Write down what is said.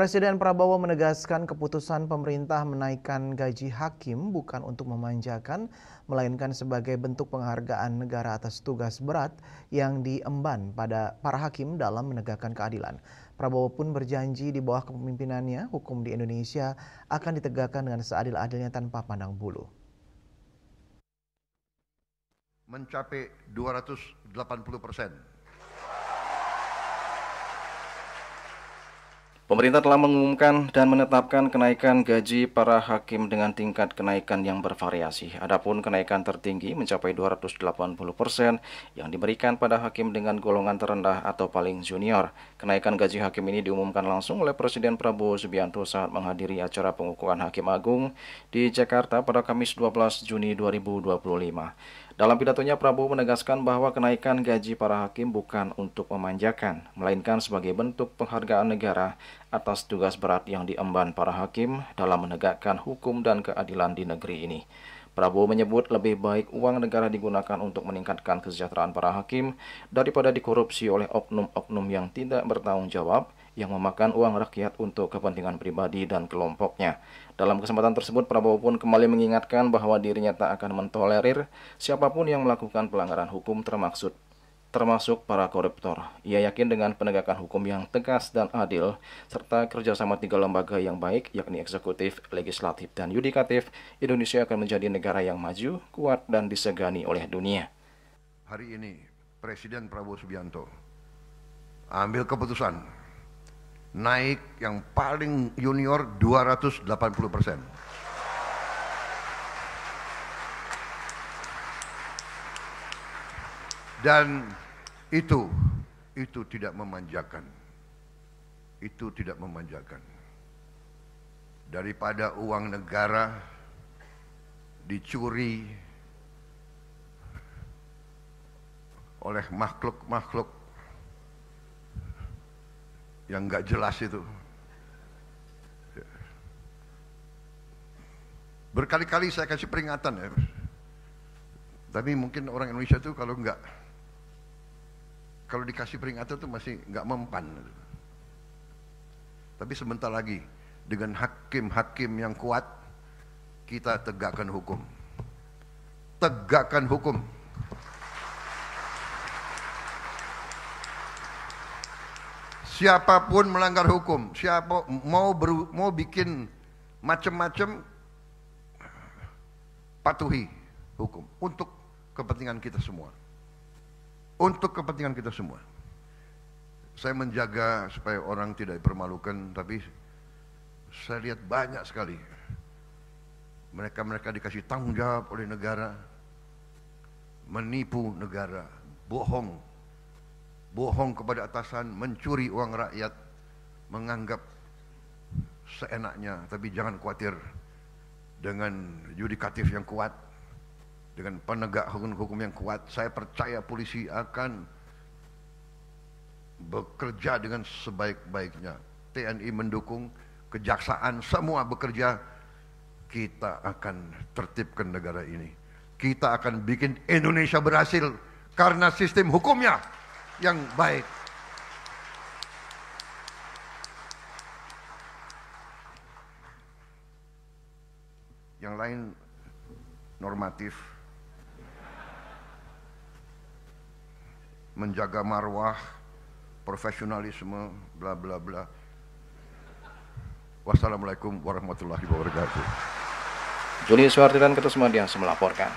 Presiden Prabowo menegaskan keputusan pemerintah menaikkan gaji hakim bukan untuk memanjakan, melainkan sebagai bentuk penghargaan negara atas tugas berat yang diemban pada para hakim dalam menegakkan keadilan. Prabowo pun berjanji di bawah kepemimpinannya, hukum di Indonesia akan ditegakkan dengan seadil-adilnya tanpa pandang bulu. Mencapai 280%. Pemerintah telah mengumumkan dan menetapkan kenaikan gaji para hakim dengan tingkat kenaikan yang bervariasi. Adapun kenaikan tertinggi mencapai 280% yang diberikan pada hakim dengan golongan terendah atau paling junior. Kenaikan gaji hakim ini diumumkan langsung oleh Presiden Prabowo Subianto saat menghadiri acara pengukuhan Hakim Agung di Jakarta pada Kamis 12 Juni 2025. Dalam pidatonya, Prabowo menegaskan bahwa kenaikan gaji para hakim bukan untuk memanjakan, melainkan sebagai bentuk penghargaan negara atas tugas berat yang diemban para hakim dalam menegakkan hukum dan keadilan di negeri ini. Prabowo menyebut lebih baik uang negara digunakan untuk meningkatkan kesejahteraan para hakim daripada dikorupsi oleh oknum-oknum yang tidak bertanggung jawab yang memakan uang rakyat untuk kepentingan pribadi dan kelompoknya. Dalam kesempatan tersebut, Prabowo pun kembali mengingatkan bahwa dirinya tak akan mentolerir siapapun yang melakukan pelanggaran hukum termasuk para koruptor. Ia yakin dengan penegakan hukum yang tegas dan adil, serta kerjasama tiga lembaga yang baik, yakni eksekutif, legislatif, dan yudikatif, Indonesia akan menjadi negara yang maju, kuat, dan disegani oleh dunia. Hari ini, Presiden Prabowo Subianto ambil keputusan naik yang paling junior 280%. Dan itu tidak memanjakan. Itu tidak memanjakan. Daripada uang negara dicuri oleh makhluk-makhluk yang nggak jelas itu. Berkali-kali saya kasih peringatan ya. Tapi mungkin orang Indonesia itu kalau dikasih peringatan itu masih nggak mempan. Tapi sebentar lagi dengan hakim-hakim yang kuat kita tegakkan hukum. Tegakkan hukum. Siapapun melanggar hukum, siapa mau bikin macam-macam, patuhi hukum untuk kepentingan kita semua. Untuk kepentingan kita semua. Saya menjaga supaya orang tidak dipermalukan, tapi saya lihat banyak sekali mereka dikasih tanggung jawab oleh negara, menipu negara, bohong kepada atasan, mencuri uang rakyat, menganggap seenaknya. Tapi jangan khawatir, dengan yudikatif yang kuat, dengan penegak hukum yang kuat, saya percaya polisi akan bekerja dengan sebaik-baiknya. TNI mendukung, kejaksaan semua bekerja. Kita akan tertibkan negara ini. Kita akan bikin Indonesia berhasil karena sistem hukumnya yang baik. Yang lain normatif, menjaga marwah, profesionalisme, bla bla bla. Wassalamualaikum warahmatullahi wabarakatuh. Joni Suhardi dan Ketusmadian melaporkan.